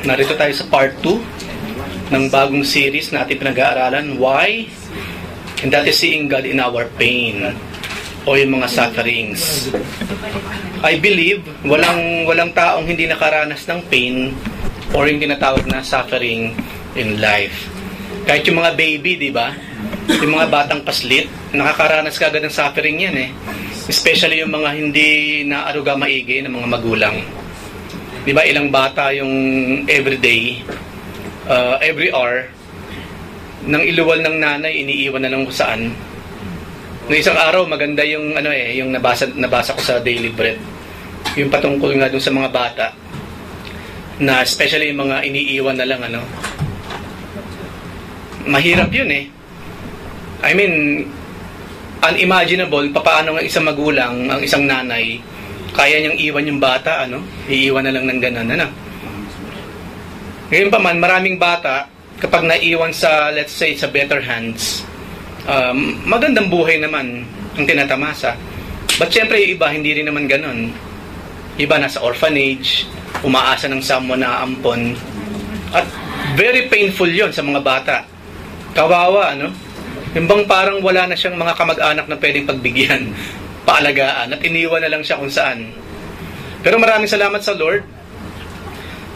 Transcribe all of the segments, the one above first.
Narito tayo sa part 2 ng bagong series na ating pinag-aaralan, Why? And that is seeing God in our pain, o yung mga sufferings. I believe walang taong hindi nakaranas ng pain or yung tinatawag na suffering in life. Kahit yung mga baby, di ba? Yung mga batang paslit, nakakaranas kagad ng suffering yan eh. Especially yung mga hindi naaruga maigi ng mga magulang. Di ba, ilang bata yung everyday, every hour, nang iluwal ng nanay, iniiwan na lang kung saan. Noong isang araw, maganda yung yung nabasa ko sa Daily Bread. Yung patungkol nga dun sa mga bata, na especially yung mga iniiwan na lang, mahirap yun eh. I mean, unimaginable paano ng isang magulang, ang isang nanay, kaya niyang iwan yung bata, iiwan na lang ng ganun, Ngayon pa man, maraming bata, kapag naiwan sa, let's say, sa better hands, magandang buhay naman ang tinatamasa. But syempre, yung iba, hindi rin naman ganun. Iba nasa orphanage, umaasa ng someone na ampon. At very painful yon sa mga bata. Kawawa, Yung bang parang wala na siyang mga kamag-anak na pwedeng pagbigyan, paalagaan, at iniwan na lang siya kung saan. Pero maraming salamat sa Lord.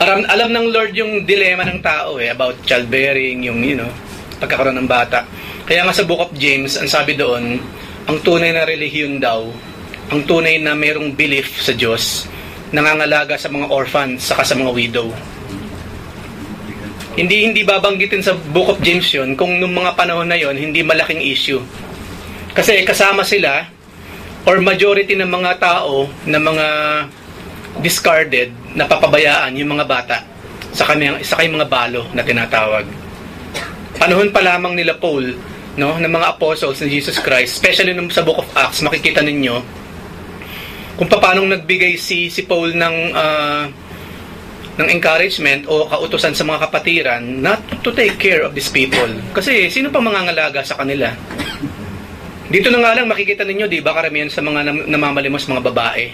Alam ng Lord yung dilema ng tao about childbearing, yung pagkakaroon ng bata. Kaya nga sa Book of James, ang sabi doon, ang tunay na relihiyon daw, ang tunay na mayroong belief sa Diyos, nangangalaga sa mga orphans saka sa mga widow. Hindi babanggitin sa Book of James yun kung nung mga panahon na yon hindi malaking issue. Kasi kasama sila or majority ng mga tao na mga discarded, na papabayaan yung mga bata sa kayong mga balo na tinatawag. Panahon pa lamang nila Paul, ng mga apostles ni Jesus Christ, especially sa Book of Acts, makikita ninyo kung paano nagbigay si Paul ng encouragement o kautusan sa mga kapatiran not to take care of these people. Kasi sino pang mangangalaga sa kanila? Dito na nga lang makikita ninyo, di ba, karamihan sa mga namamalimos mga babae.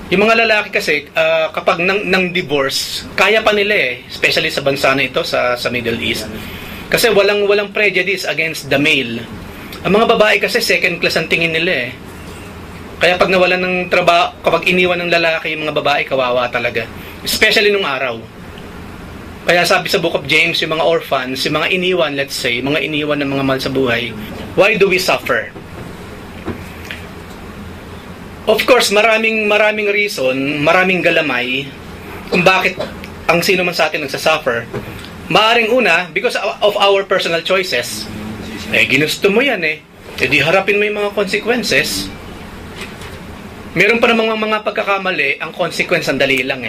Yung mga lalaki kasi, kapag nang divorce, kaya pa nila especially sa bansa na ito, sa Middle East. Kasi walang prejudice against the male. Ang mga babae kasi second class ang tingin nila Kaya pag nawalan ng trabaho, kapag iniwan ng lalaki yung mga babae, kawawa talaga. Especially nung araw. Kaya sabi sa Book of James, yung mga orphans, yung mga iniwan, let's say, mga iniwan ng mga mahal sa buhay, why do we suffer? Of course, maraming reason, maraming galamay kung bakit ang sino man sa atin nagsasuffer. Maaring una, because of our personal choices. Ginusto mo yan di harapin mo yung mga consequences. Meron pa namang mga pagkakamali, ang consequence ang dali lang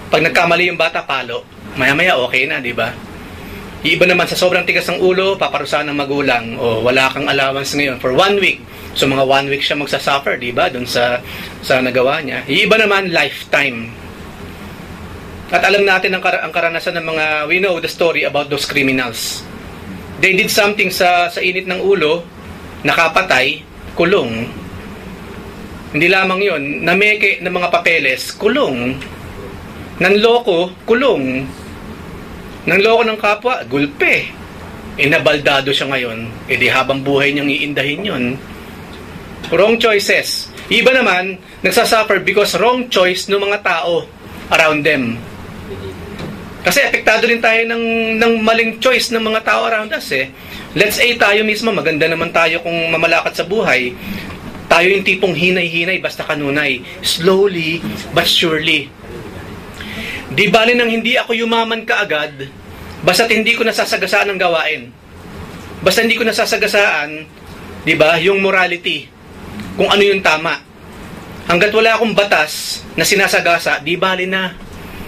Pag nagkamali yung bata, palo. Maya-maya okay na, di ba? Iba naman sa sobrang tigas ng ulo, paparusahan ng magulang, o wala kang allowance ngayon for 1 week. So mga 1 week siya magsasuffer, di ba? Doon sa nagawa niya. Iba naman, lifetime. At alam natin ang karanasan ng mga, we know the story about those criminals. They did something sa init ng ulo, nakapatay, kulong. Hindi lamang yon, nameke ng mga papeles, kulong. Nanloko, kulong. Nanloko ng kapwa, gulpe. Nabaldado siya ngayon. Di habang buhay niyang iindahin yon. Wrong choices. Iba naman, nagsasuffer because wrong choice ng mga tao around them. Kasi apektado rin tayo ng maling choice ng mga tao around us Let's say tayo mismo, maganda naman tayo kung mamalakad sa buhay. Tayo yung tipong hinay-hinay basta kanunay. Slowly but surely. Di bali nang hindi ako yumaman kaagad, basta't hindi ko nasasagasaan ang gawain. Basta hindi ko nasasagasaan, di ba, yung morality. Kung ano yung tama. Hanggat wala akong batas na sinasagasa, di bali na.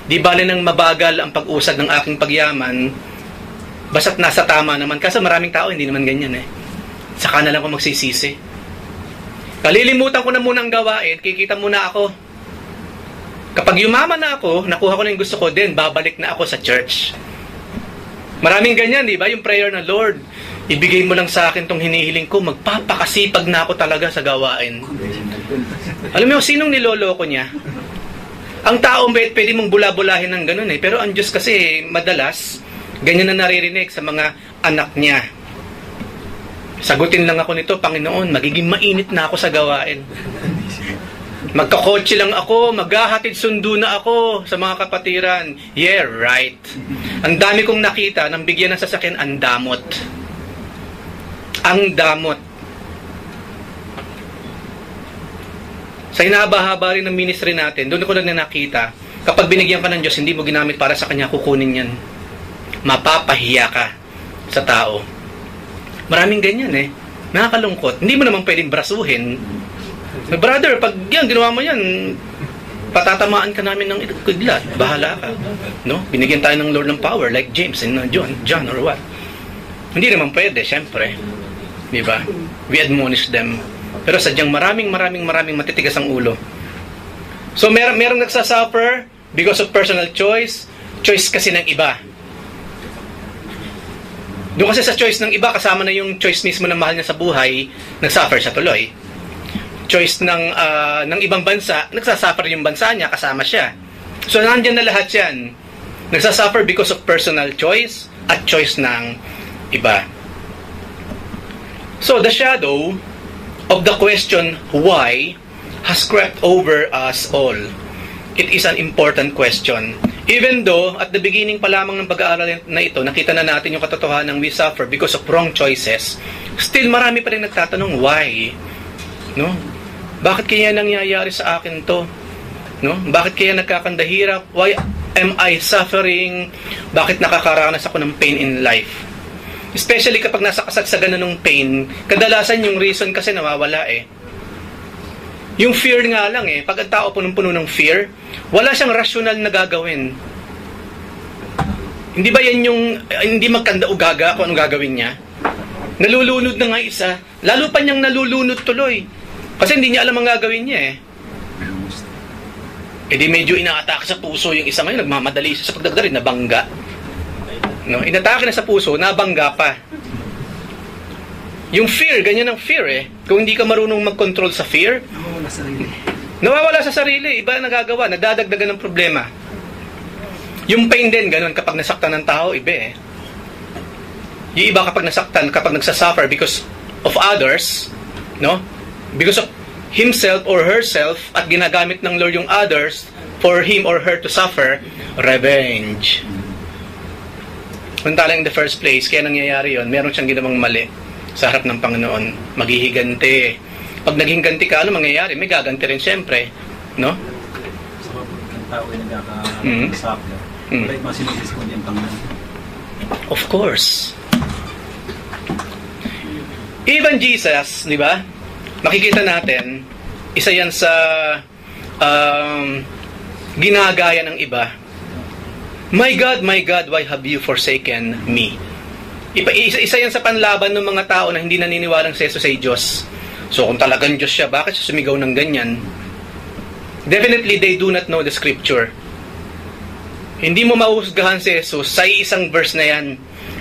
Di bali nang mabagal ang pag-usad ng aking pagyaman, basta't nasa tama naman. Kasi maraming tao hindi naman ganyan Saka na lang ako magsisisi. Kalilimutan ko na muna ang gawain, kikita muna ako. Kapag yumaman na ako, nakuha ko na yung gusto ko din, babalik na ako sa church. Maraming ganyan, di ba? Yung prayer na, Lord, ibigay mo lang sa akin tong hinihiling ko, magpapakasipag na ako talaga sa gawain. Alam mo, sinong niloloko niya? Ang tao pwede mong bula-bulahin ng ganun eh. Pero ang Diyos kasi madalas, ganyan na naririnig sa mga anak niya. Sagutin lang ako nito, Panginoon, magiging mainit na ako sa gawain. Magkakotse lang ako, maghahatid sundo na ako sa mga kapatiran. Yeah, right. Ang dami kong nakita, nang bigyan ng sasakyan, ang damot. Ang damot. Sa hinahaba-haba rin ng ministry natin, doon ko na nakita, kapag binigyan ka ng Diyos, hindi mo ginamit para sa Kanya, kukunin yan. Mapapahiya ka sa tao. Maraming ganyan eh. Nakakalungkot. Hindi mo naman pwedeng brasuhin. Brother, pag yan, ginawa mo yan, patatamaan ka namin ng kidlat. Bahala ka. No? Binigyan tayo ng Lord ng power, like James and John or what. Hindi naman pwede, syempre. Diba? We admonish them. Pero sadyang maraming matitigas ang ulo. So merong nagsasuffer because of personal choice kasi ng iba. Doon kasi sa choice ng iba, kasama na yung choice mismo ng mahal niya sa buhay, nagsuffer siya tuloy. Choice ng ibang bansa, nagsasuffer yung bansa niya, kasama siya. So nandiyan na lahat yan. Nagsasuffer because of personal choice at choice ng iba. So the shadow of the question why has crept over us all. It is an important question. Even though, at the beginning pa lamang ng pag-aaral na ito, nakita na natin yung katotohanan ng we suffer because of wrong choices, still marami pa rin nagtatanong why. No? Bakit kaya nangyayari sa akin to? No? Bakit kaya nagkakandahirap? Why am I suffering? Bakit nakakaranas ako ng pain in life? Especially kapag nasa kasagsagan na ng pain, kadalasan yung reason kasi nawawala eh. Yung fear nga lang eh. Pag ang tao punong-puno ng fear, wala siyang rational na gagawin. Hindi ba yan yung hindi magkanda o gaga kung anong gagawin niya? Nalulunod na nga isa. Lalo pa niyang nalulunod tuloy. Kasi hindi niya alam ang gagawin niya eh. E di medyo inaatake sa puso yung isa ngayon, nagmamadali siya sa pagdagdarin, nabangga. No, inatake na sa puso, nabangga pa. Yung fear, ganyan ang fear eh. Kung hindi ka marunong mag-control sa fear, nawawala sa sarili. Iba ang nagagawa, nadadagdagan ng problema. Yung pain din, ganun, kapag nasaktan ng tao, iba eh. Yung iba kapag nasaktan, kapag nagsasuffer because of others, no? Because of himself or herself, at ginagamit ng Lord yung others for him or her to suffer, revenge. Punta lang in the first place, kaya nangyayari yon, meron siyang ginawang mali sa harap ng Panginoon, maghihiganti. Pag naging ganti ka, ano mangyayari? May gaganti rin siyempre, no? So, kapag ang tao ay nagkakasakla, wala yung masinulis ko niyang Panginoon. Of course. Even Jesus, di ba? Makikita natin, isa yan sa ginagaya ng iba. My God, why have you forsaken me? Isa yan sa panlaban ng mga tao na hindi naniniwalang si Jesus ay Diyos. So kung talagang Diyos siya, bakit siya sumigaw ng ganyan? Definitely, they do not know the scripture. Hindi mo mahuhusgahan si Jesus sa isang verse na yan.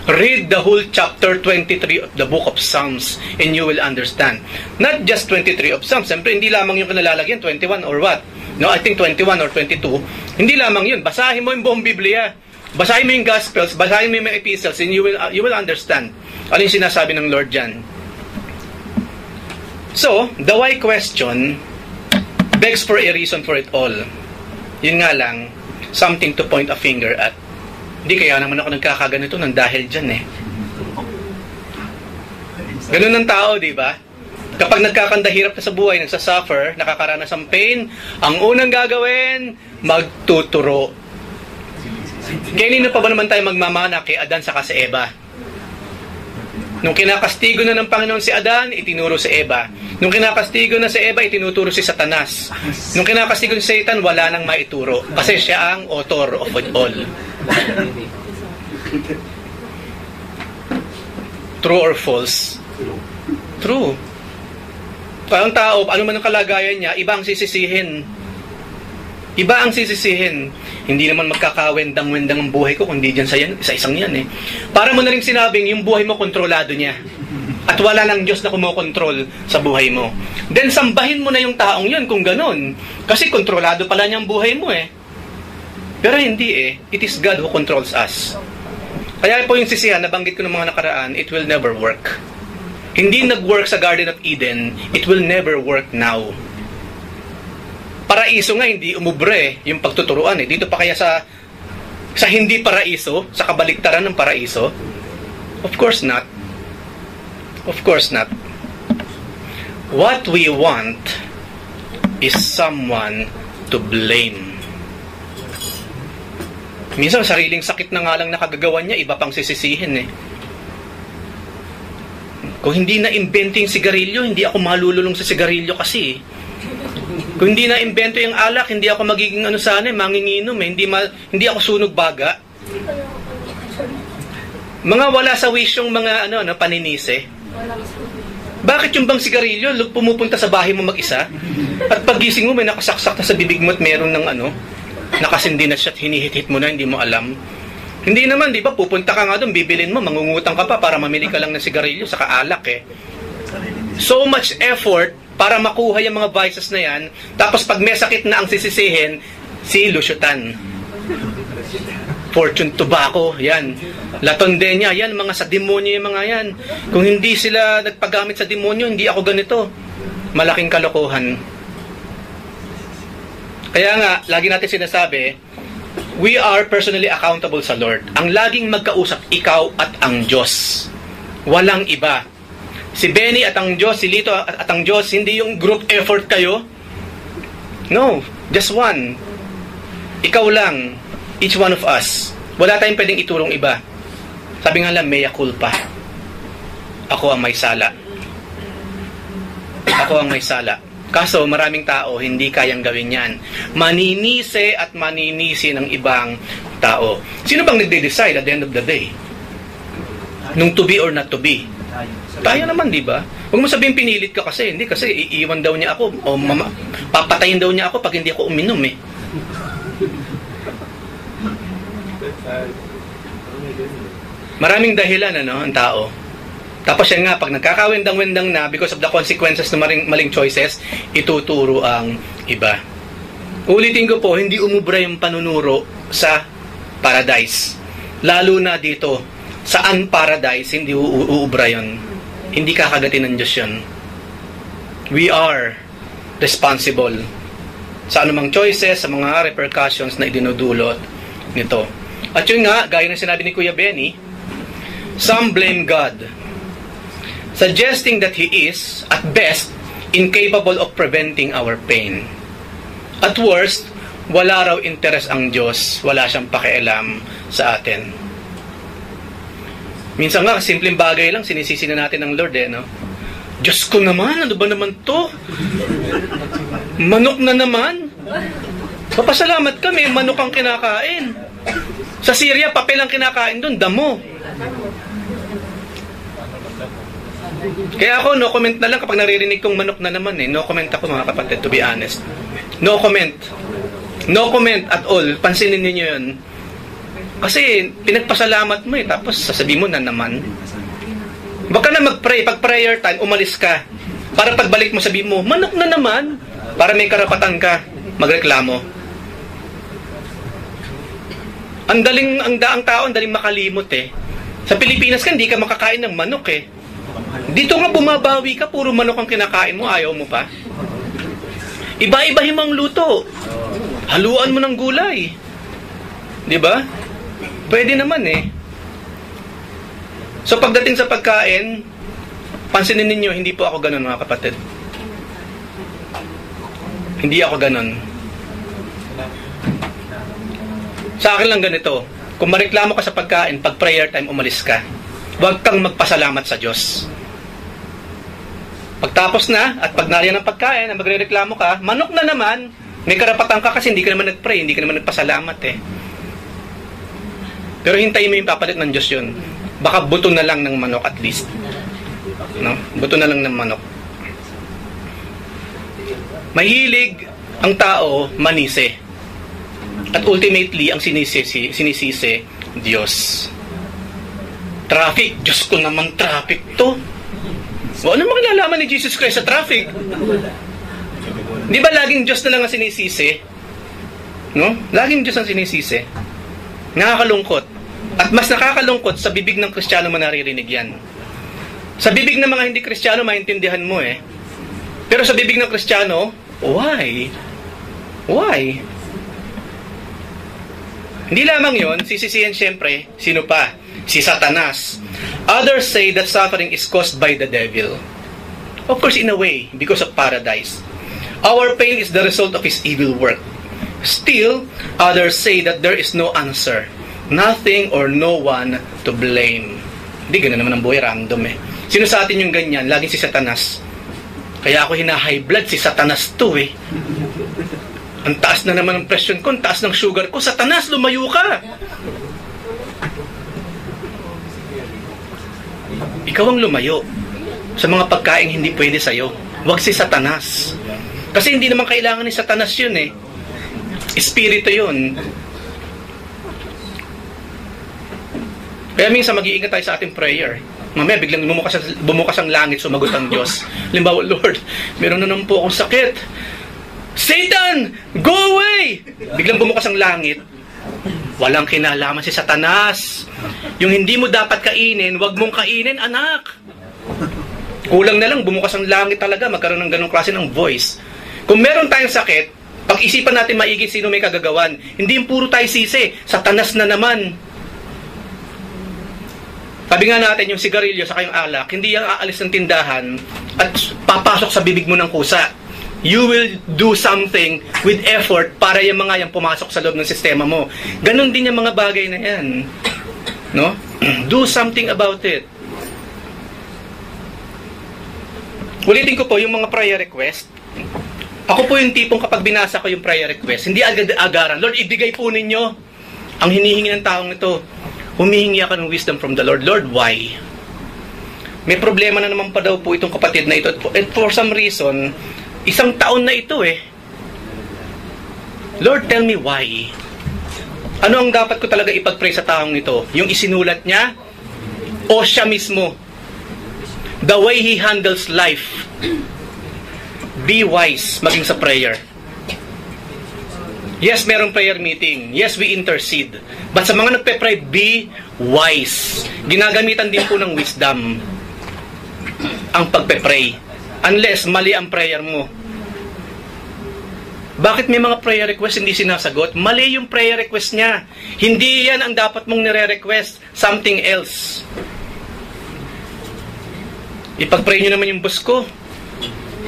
Read the whole chapter 23 of the book of Psalms and you will understand. Not just 23 of Psalms. Siyempre, hindi lamang yung kanalalagyan, 21 or what? No, I think 21 or 22. Hindi lamang yun. Basahin mo yung buong Biblia. Basahin mo yung Gospels, basahin mo yung mga epistles, and you will understand ano yung sinasabi ng Lord dyan. So, the why question begs for a reason for it all. Yun nga lang, something to point a finger at. Hindi kaya naman ako nagkakaganito ng dahil dyan eh. Ganun ng tao, di ba? Kapag nagkakandahirap na sa buhay, nagsasuffer, nakakaranas ng pain, ang unang gagawin, magtuturo. Kanino pa ba naman tayo magmamana kay Adan saka si Eva? Nung kinakastigo na ng Panginoon si Adan, itinuro si Eva. Nung kinakastigo na si Eva, itinuturo si Satanas. Nung kinakastigo si Satan, wala nang maituro. Kasi siya ang author of it all. True or false? True. Parang tao, ano man ang kalagayan niya, iba ang sisisihin. Iba ang sisisihin. Hindi naman magkakawendang-wendang ang buhay ko, kundi dyan sa isang yan eh. Para mo na rin sinabing, yung buhay mo kontrolado niya. At wala ng Diyos na kumokontrol sa buhay mo. Then sambahin mo na yung taong yun kung ganun. Kasi kontrolado pala niya ang buhay mo eh. Pero hindi eh. It is God who controls us. Kaya po yung sisihan, nabanggit ko ng mga nakaraan, it will never work. Hindi nag-work sa Garden of Eden, it will never work now. Paraiso nga, hindi umubre yung pagtuturuan eh. Dito pa kaya sa hindi paraiso, sa kabaliktaran ng paraiso? Of course not. Of course not. What we want is someone to blame. Minsan, sariling sakit na nga lang nakagagawa niya, iba pang sisisihin eh. Kung hindi na-invento yung sigarilyo, hindi ako malululong sa sigarilyo kasi eh. Kung hindi na-invento yung alak, hindi ako magiging manginginom eh. Hindi ako sunog baga. Mga wala sa wish yung mga paninise. Bakit yung bang sigarilyo, pumupunta sa bahay mo mag-isa? At pagising mo, may nakasaksak na sa bibig mo at meron ng nakasindi na siya at hinihit-hit mo na, hindi mo alam. Hindi naman, di ba? Pupunta ka nga doon, bibilin mo, mangungutang ka pa para mamili ka lang ng sigarilyo sa kaalak eh. So much effort para makuha yung mga vices na yan, tapos pag may sakit na ang sisisihin, si Lusyutan. Fortune tobacco, yan. Latondenya, yan, mga sa demonyo yung mga yan. Kung hindi sila nagpagamit sa demonyo, hindi ako ganito. Malaking kalokohan. Kaya nga, lagi natin sinasabi, we are personally accountable sa Lord. Ang laging magkausap, ikaw at ang Diyos. Walang iba. Si Benny at ang Diyos, si Lito at ang Diyos, hindi yung group effort kayo. No, just one. Ikaw lang, each one of us. Wala tayong pwedeng iturong iba. Sabi nga lang, mea culpa. Ako ang may sala. Ako ang may sala. Kaso maraming tao hindi kayang gawin yan. Maninisi at maninisi ng ibang tao. Sino bang nagde-decide at the end of the day? Nung to be or not to be? Tayo naman, di ba? Huwag mo sabihin pinilit ka kasi. Hindi, kasi iiwan daw niya ako. O papatayin daw niya ako pag hindi ako uminom eh. Maraming dahilan ang tao. Tapos yan nga, pag nagkakawendang-wendang na because of the consequences ng maling choices, ituturo ang iba. Ulitin ko po, hindi umubra yung panunuro sa paradise. Lalo na dito, saan paradise, hindi uubra yun. Hindi kakagatin ng Diyos yun. We are responsible sa anumang choices, sa mga repercussions na idinudulot nito. At yun nga, gaya ng sinabi ni Kuya Benny, some blame God, suggesting that He is, at best, incapable of preventing our pain. At worst, wala raw interes ang Diyos, wala siyang pakialam sa atin. Minsan nga, simpleng bagay lang, sinisisi na natin ng Lord no? Diyos ko naman, ano ba naman to? Manok na naman? Papasalamat kami, manok ang kinakain. Sa Syria, papel ang kinakain doon, damo. Kaya ako, no comment na lang kapag naririnig kong manok na naman No comment ako mga kapatid, to be honest. No comment. No comment at all. Pansinin niyo yun. Kasi pinagpasalamat mo tapos sasabihin mo na naman. Baka na mag-pray. Pag prayer time, umalis ka. Para pagbalik mo sabihin mo, manok na naman. Para may karapatan ka magreklamo. Ang tao, ang daling makalimot Sa Pilipinas ka, hindi ka makakain ng manok Dito nga bumabawi ka, puro manok ang kinakain mo, ayaw mo pa. Iba-ibahin mo ang luto. Haluan mo ng gulay. Di ba? Pwede naman So pagdating sa pagkain, pansinin ninyo, hindi po ako ganun mga kapatid. Hindi ako ganun. Sa akin lang ganito, kung mareklamo ka sa pagkain, pag prayer time, umalis ka. Huwag kang magpasalamat sa Diyos. Pagtapos na, at pag nariyan ng pagkain, magre-reklamo ka, manok na naman, may karapatan ka kasi hindi ka naman nag-pray, hindi ka naman nagpasalamat Pero hintayin mo yung papalit ng Diyos yun. Baka buto na lang ng manok at least. No? Buto na lang ng manok. Mahilig ang tao manisi. At ultimately, ang sinisisi, Diyos. Traffic. Diyos ko naman, traffic to. O ano makilalaman ni Jesus Christ sa traffic? Di ba laging Diyos na lang ang sinisisi? No? Laging Diyos ang sinisisi. Nakakalungkot. At mas nakakalungkot sa bibig ng Kristiyano mo naririnig yan. Sa bibig ng mga hindi Kristiyano, maintindihan mo eh. Pero sa bibig ng Kristiyano, why? Why? Hindi lamang yon, sisisihan siyempre, sino pa? Si Satanas. Others say that suffering is caused by the devil. Of course, in a way, because of paradise. Our pain is the result of his evil work. Still, others say that there is no answer. Nothing or no one to blame. Hindi, gano'n naman ang buhay, random eh. Sino sa atin yung ganyan? Laging si Satanas. Kaya ako hina-high blood, si Satanas to eh. Ang taas na naman ang presyon ko, ang taas ng sugar ko. Satanas, lumayo ka! Ikaw ang lumayo sa mga pagkain hindi pwede sa'yo. Huwag si Satanas. Kasi hindi naman kailangan ni Satanas yun eh. Espiritu yun. Kaya minsan mag-iingat tayo sa ating prayer. Mamaya biglang bumukas ang langit, sumagot ang Diyos. Halimbawa, Lord, meron na naman po akong sakit. Satan, go away! Biglang bumukas ang langit. Walang kinalaman si Satanas. Yung hindi mo dapat kainin, wag mong kainin, anak. Kulang na lang, bumukas ang langit talaga, magkaroon ng ganong klase ng voice. Kung meron tayong sakit, pag-isipan natin maigi sino may kagagawan. Hindi yung puro tayo sisi, Satanas na naman. Sabi nga natin, yung sigarilyo sa yung alak, hindi yung aalis ng tindahan at papasok sa bibig mo ng kusa. You will do something with effort para yung mga yan pumasok sa loob ng sistema mo. Ganon din yung mga bagay na yan. No? Do something about it. Ulitin ko po yung mga prayer request. Ako po yung tipong kapag binasa ko yung prayer request, hindi agad-agaran, Lord, ibigay po ninyo ang hinihingi ng taong ito. Humihingi ako ng wisdom from the Lord. Lord, why? May problema na naman pa daw po itong kapatid na ito. And for some reason, isang taon na ito eh. Lord, tell me why. Ano ang dapat ko talaga ipag-pray sa taong ito? Yung isinulat niya? O siya mismo? The way he handles life. Be wise maging sa prayer. Yes, merong prayer meeting. Yes, we intercede. But sa mga nagpe-pray, be wise. Ginagamitan din po ng wisdom ang pagpe-pray. Unless mali ang prayer mo. Bakit may mga prayer request hindi sinasagot? Mali yung prayer request niya. Hindi yan ang dapat mong nire-request. Something else. Ipag-pray nyo naman yung boss ko.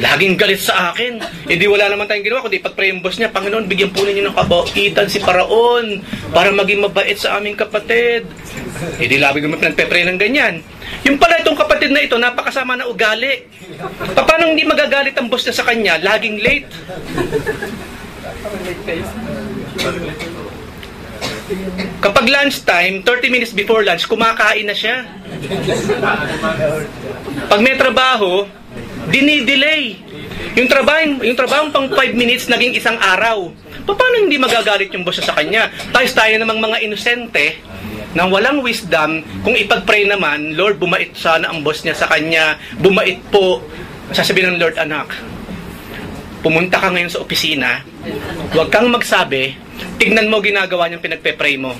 Laging galit sa akin. Hindi wala naman tayong ginawa kundi ipag-pray yung boss niya. Panginoon, bigyan po ninyo ng kabaitan si Paraon para maging mabait sa aming kapatid. Hindi labig naman pinagpe-pray ng ganyan. Yung pala itong kapatid na ito, napakasama na ugali. Paano hindi magagalit ang boss niya sa kanya? Laging late. Kapag lunchtime, 30 minutes before lunch, kumakain na siya. Pag may trabaho, dinidelay. Yung trabaho pang 5 minutes, naging isang araw. Paano hindi magagalit yung boss niya sa kanya? Tayo namang mga inosente, nang walang wisdom, kung ipag-pray naman, Lord, bumait sana ang boss niya sa kanya, bumait po. Sasabihin ng Lord, anak, pumunta ka ngayon sa opisina, huwag kang magsabi, tignan mo ginagawa niyang pinagpe-pray mo.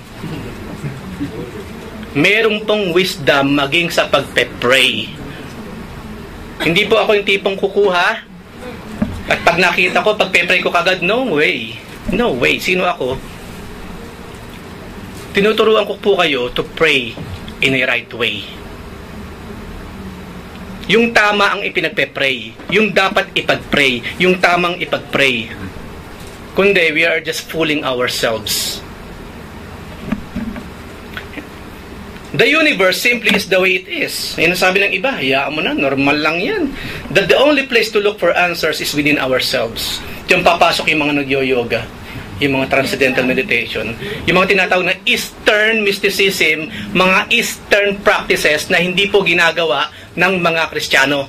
Merong pong wisdom maging sa pagpe-pray. Hindi po ako yung tipong kukuha, at pag nakita ko, pagpe-pray ko kagad, no way. No way. Sino ako? Tinuturuan ko po kayo to pray in a right way. Yung tama ang ipinagpe-pray. Yung dapat ipag-pray. Yung tamang ipag-pray. Kundi, we are just fooling ourselves. The universe simply is the way it is. Yan ang sabi ng iba, hayaan mo na, normal lang yan. That the only place to look for answers is within ourselves. Yung papasok yung mga nagyo-yoga, yung mga transcendental meditation, yung mga tinatawag na Eastern mysticism, mga Eastern practices na hindi po ginagawa ng mga Kristiyano.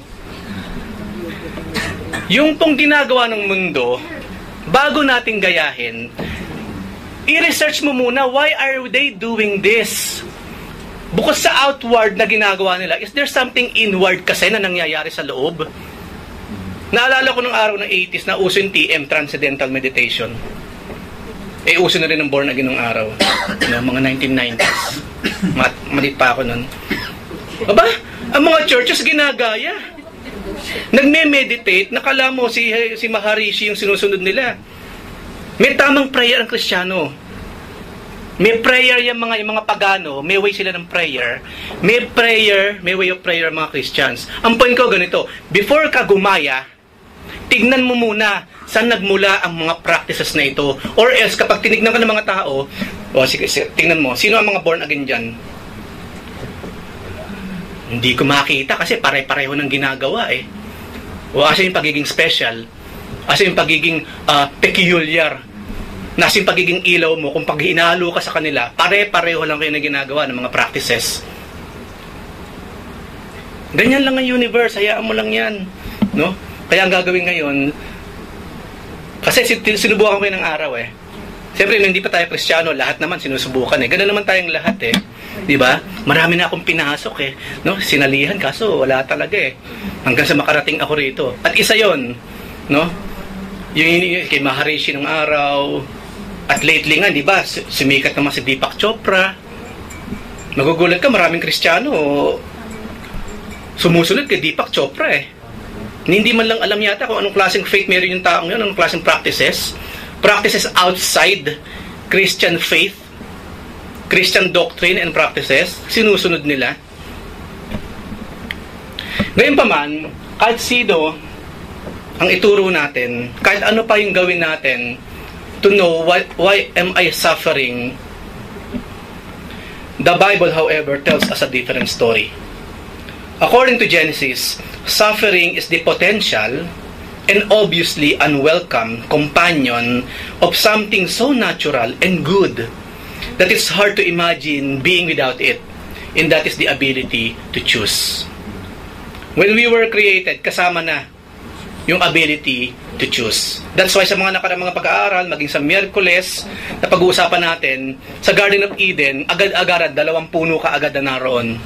Yung pong ginagawa ng mundo, bago nating gayahin, i-research mo muna, why are they doing this? bukod sa outward na ginagawa nila, is there something inward kasi na nangyayari sa loob? Naalala ko nung araw ng 80s na uso yung TM, Transcendental Meditation. Uso na rin ng born again nung araw. Mga 1990s. Malit pa ako nun. Aba, ang mga churches ginagaya. Nagme-meditate, nakala mo si Maharishi yung sinusunod nila. May tamang prayer ang Kristiyano. May prayer yung mga pagano, may way sila ng prayer. May way of prayer ang mga Christians. Ang point ko ganito, before ka gumaya, tignan mo muna saan nagmula ang mga practices na ito. Or else, kapag tinignan ka ng mga tao, sige, tingnan mo, sino ang mga born again dyan? Hindi ko makita kasi pare-pareho ng ginagawa eh. O asa yung pagiging special? Asa yung pagiging peculiar? Nasa yung pagiging ilaw mo kung pag hinalo ka sa kanila, pare-pareho lang kayo na ginagawa ng mga practices. Ganyan lang ang universe, hayaan mo lang yan. No? Kaya ang gagawin ngayon, kasi sinubukan ko yun ng araw eh. Siyempre, hindi pa tayo Kristiyano, lahat naman sinusubukan eh. Ganun naman tayong lahat eh. Di ba? Marami na akong pinasok eh. No? Sinalihan, kaso wala talaga eh. Hanggang sa makarating ako rito. At isa yon, no? Yung kay Maharishi ng araw. At lately nga, di ba? Sumikat naman si Deepak Chopra. Magugulat ka, maraming Kristiyano sumusunod kay Deepak Chopra eh. Hindi man lang alam yata kung anong klaseng faith meron yung taong yun, anong klaseng practices outside Christian faith, Christian doctrine and practices, sinusunod nila. Ngayon pa man, kahit sino ang ituro natin, kahit ano pa yung gawin natin to know why am I suffering, the Bible, however, tells us a different story. According to Genesis, suffering is the potential and obviously unwelcome companion of something so natural and good that it's hard to imagine being without it, and that is the ability to choose. When we were created, kasama na yung ability to choose. That's why sa mga nakarang mga pag-aaral, maging sa Miyerkules, na pag-uusapan natin, sa Garden of Eden, agad-agad, 2 puno ka agad na naroon.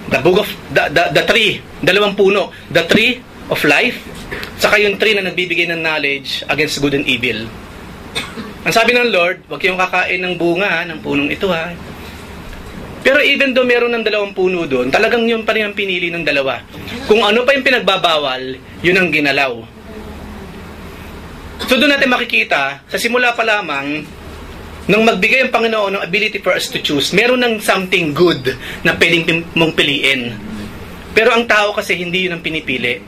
The book of the tree, 2 puno, the tree of life, saka yung tree na nagbibigay ng knowledge against good and evil. Ang sabi ng Lord, huwag kayong kakain ng bunga ng punong ito ha. Pero even though meron ng 2 puno doon, talagang yun pa rin ang pinili ng 2. Kung ano pa yung pinagbabawal, yun ang ginalaw. So doon natin makikita, sa simula pa lamang, nang magbigay ang Panginoon ng ability for us to choose, meron ng something good na pwedeng mong piliin. Pero ang tao kasi hindi yun ang pinipili.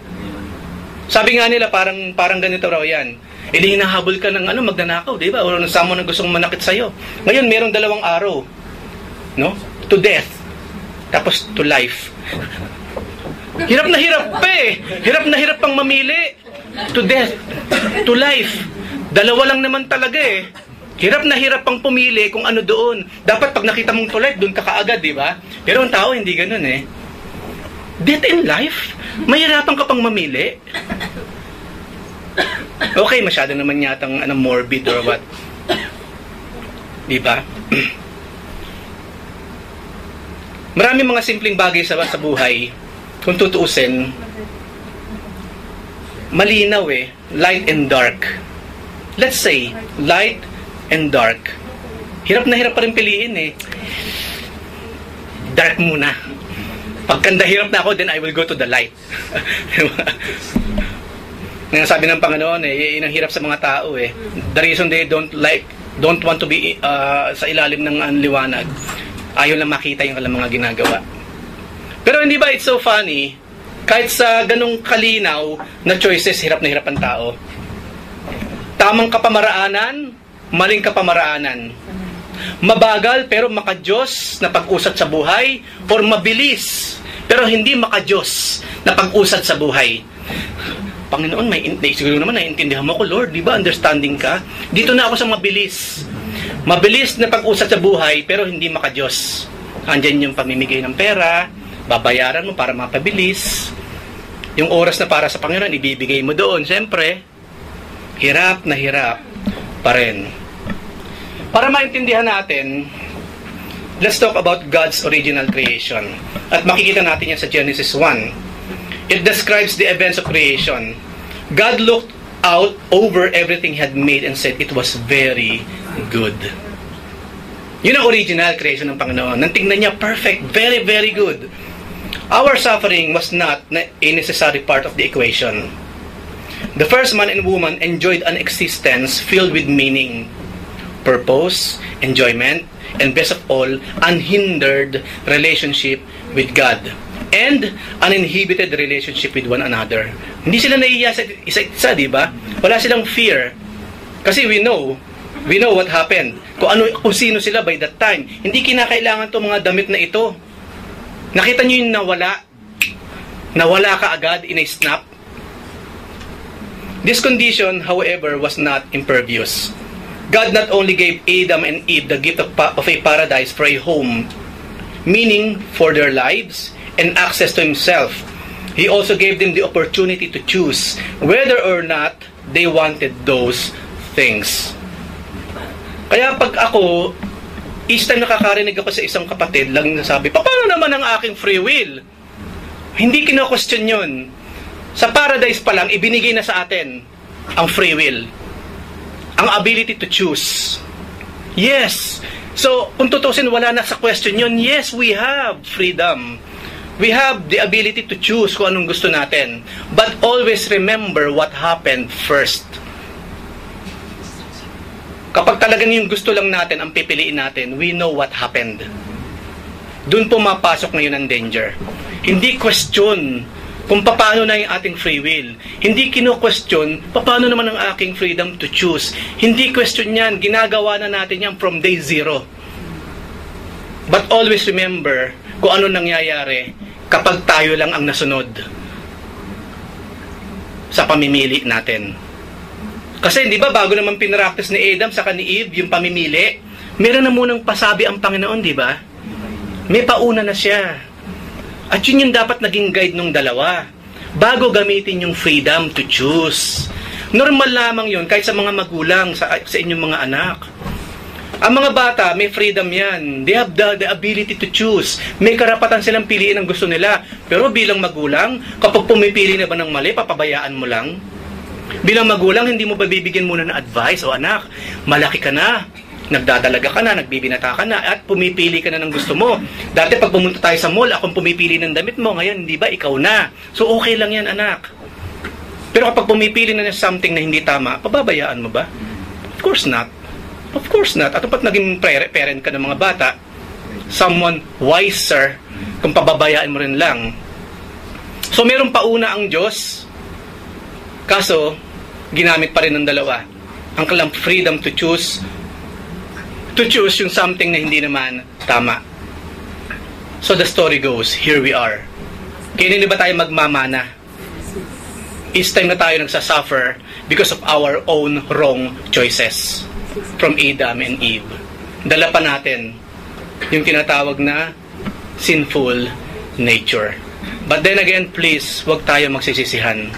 Sabi nga nila, parang ganito raw yan. Hindi hinahabol ka ng magnanakaw, di ba? O ng someone na gustong manakit sa'yo. Ngayon, meron 2 araw. No? To death. Tapos to life. Hirap na hirap pa eh. Hirap na hirap pang mamili. To death. To life. 2 lang naman talaga eh. Hirap na hirap pang pumili kung ano doon. Dapat pag nakita mong to life, doon ka kaagad, di ba? Pero ang tao, hindi ganun eh. Death in life? Mahirapan ka pang mamili? Okay, masyado naman yatang morbid or what. Di ba? Marami mga simpleng bagay sa buhay. Kung tutuusin, malinaw eh. Light and dark. Let's say, light and dark. Hirap na hirap pa rin piliin eh. Dark muna. Pagkanda hirap na ako, then I will go to the light. Sabi ng Panginoon eh, yun ang hirap sa mga tao eh. The reason they don't want to be sa ilalim ng liwanag, ayaw lang makita yung kanilang mga ginagawa. Pero hindi ba it's so funny, kahit sa ganong kalinaw na choices, hirap na hirap ang tao. Tamang kapamaraanan, maling kapamaraanan. Mabagal pero makadiyos na pag-usad sa buhay, or mabilis pero hindi makadiyos na pag-usad sa buhay. Panginoon, siguro naman naiintindihan mo ko, Lord, di ba? Understanding ka? Dito na ako sa mabilis. Mabilis na pag-usad sa buhay pero hindi makadiyos. Andyan yung pamimigay ng pera, babayaran mo para mapabilis. Yung oras na para sa Panginoon, ibibigay mo doon. Siyempre, hirap na hirap pa rin. Para maintindihan natin let's talk about God's original creation. At makikita natin yan sa Genesis 1. It describes the events of creation. God looked out over everything He had made and said, it was very good. Yun ang original creation ng Panginoon. Nang tingnan niya, perfect, very, very good. Our suffering was not a necessary part of the equation. The first man and woman enjoyed an existence filled with meaning, purpose, enjoyment, and best of all, unhindered relationship with God. And uninhibited relationship with one another. Hindi sila naiiya sa isa-isa, di ba? Wala silang fear. Kasi we know what happened. Kung sino sila by that time. Hindi kinakailangan to mga damit na ito. Nakita niyo yung nawala ka agad in a snap. This condition, however, was not impervious. God not only gave Adam and Eve the gift of a paradise for a home, meaning for their lives, and access to Himself, He also gave them the opportunity to choose whether or not they wanted those things. Kaya pag ako, each time nakakarinig ako sa isang kapatid, lang nasabi, paano naman ang aking free will? Hindi kino-question yun. Sa paradise pa lang, ibinigay na sa atin ang free will. Ang ability to choose. Yes. So, kung tutusin, wala na sa question yun. Yes, we have freedom. We have the ability to choose kung anong gusto natin. But always remember what happened first. Kapag talagang yung gusto lang natin ang pipiliin natin, we know what happened. Doon pumapasok ngayon ang danger. Hindi question kung paano na yung ating free will. Hindi kino-question paano naman ang aking freedom to choose. Hindi question yan. Ginagawa na natin yan from day zero. But always remember kung ano nangyayari kapag tayo lang ang nasunod sa pamimili natin. Kasi di ba bago naman pinractice ni Adam saka ni Eve yung pamimili, meron na munang pasabi ang Panginoon, di ba? May pauna na siya. At yun yung dapat naging guide nung dalawa. Bago gamitin yung freedom to choose. Normal lamang yun kahit sa mga magulang, sa inyong mga anak. Ang mga bata, may freedom yan. They have the ability to choose. May karapatan silang piliin ang gusto nila. Pero bilang magulang, kapag pumipili na ba ng mali, papabayaan mo lang? Bilang magulang, hindi mo ba bibigyan muna ng advice? O anak, malaki ka na, nagdadalaga ka na, nagbibinata ka na, at pumipili ka na ng gusto mo. Dati pag pumunta tayo sa mall, akong pumipili ng damit mo, ngayon, hindi ba, ikaw na. So okay lang yan, anak. Pero kapag pumipili na ng something na hindi tama, pababayaan mo ba? Of course not. Of course not. At dapat naging parent ka ng mga bata, someone wiser, kung pababayaan mo rin lang. So meron pauna ang Diyos, kaso ginamit pa rin ng dalawa ang kanilang freedom to choose yung something na hindi naman tama. So the story goes, here we are. Kaya hindi ba tayo magmamana? Each time na tayo nagsasuffer because of our own wrong choices from Adam and Eve. Dala pa natin yung tinatawag na sinful nature. But then again, please, huwag tayo magsisisihan.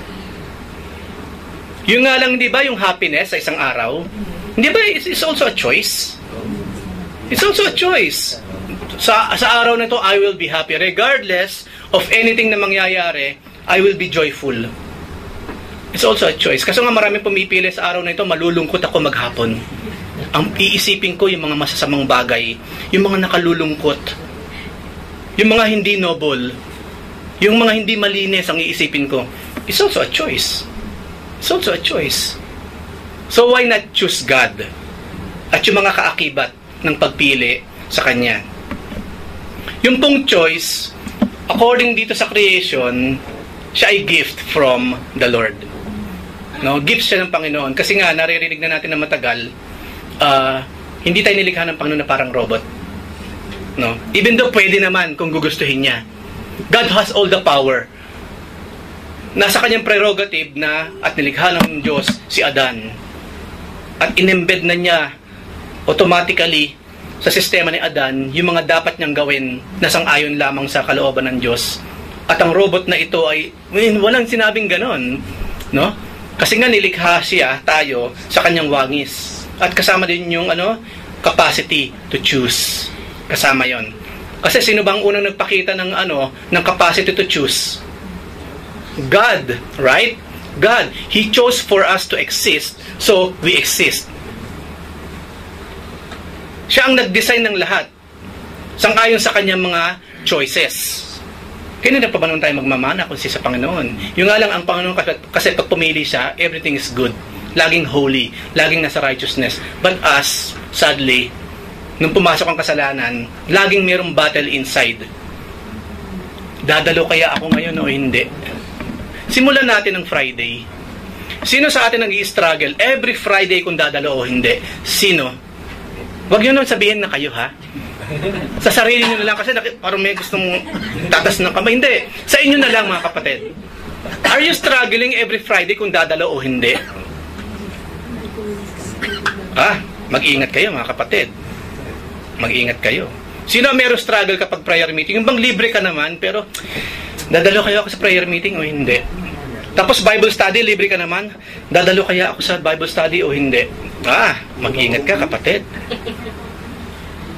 Yung nga lang, di ba, yung happiness sa isang araw, di ba, it's also a choice. It's also a choice. Sa araw na to, I will be happy. Regardless of anything na mangyayari, I will be joyful. It's also a choice. Kasi nga maraming pumipili sa araw na ito, malulungkot ako maghapon. Ang iisipin ko yung mga masasamang bagay, yung mga nakalulungkot, yung mga hindi noble, yung mga hindi malinis ang iisipin ko. It's also a choice. It's also a choice. So why not choose God? At yung mga kaakibat ng pagpili sa Kanya. Yung pong choice, according dito sa creation, siya ay gift from the Lord. No, gift siya ng Panginoon. Kasi nga, naririnig na natin na matagal, hindi tayo nilikha ng Panginoon na parang robot. No? Even though pwede naman kung gugustuhin niya. God has all the power. Nasa kanyang prerogative na at nilikha ng Diyos si Adan. At inembed na niya automatically sa sistema ni Adan yung mga dapat niyang gawin na sang-ayon lamang sa kalooban ng Diyos. At ang robot na ito ay walang sinabing ganon. No? Kasi nga nilikha siya, tayo, sa kanyang wangis. At kasama din yung capacity to choose. Kasama yon. Kasi sino bang unang nagpakita ng ng capacity to choose? God, right? God. He chose for us to exist, so we exist. Siya ang nag-design ng lahat. Sang-ayon sa kanyang mga choices. Kaya pa ba naman tayo magmamana kung sa Panginoon? Yung nga lang ang Panginoon, kasi pag pumili siya, everything is good. Laging holy, laging nasa righteousness. But us, sadly, nung pumasok ang kasalanan, laging mayroong battle inside. Dadalo kaya ako ngayon o hindi? Simulan natin ng Friday. Sino sa atin nag-i-struggle every Friday kung dadalo o hindi? Sino? Huwag nyo naman sabihin na kayo, ha? Sa sarili nyo na lang, kasi parang may gustong tatas ng kamay. Hindi. Sa inyo na lang, mga kapatid. Are you struggling every Friday kung dadalo o hindi? Mag-ingat kayo, mga kapatid. Mag-ingat kayo. Sino meron struggle kapag prayer meeting? Yung bang libre ka naman, pero dadalo kayo ako sa prayer meeting o hindi? Tapos Bible study, libre ka naman, dadalo kaya ako sa Bible study o hindi? Mag-ingat ka, kapatid.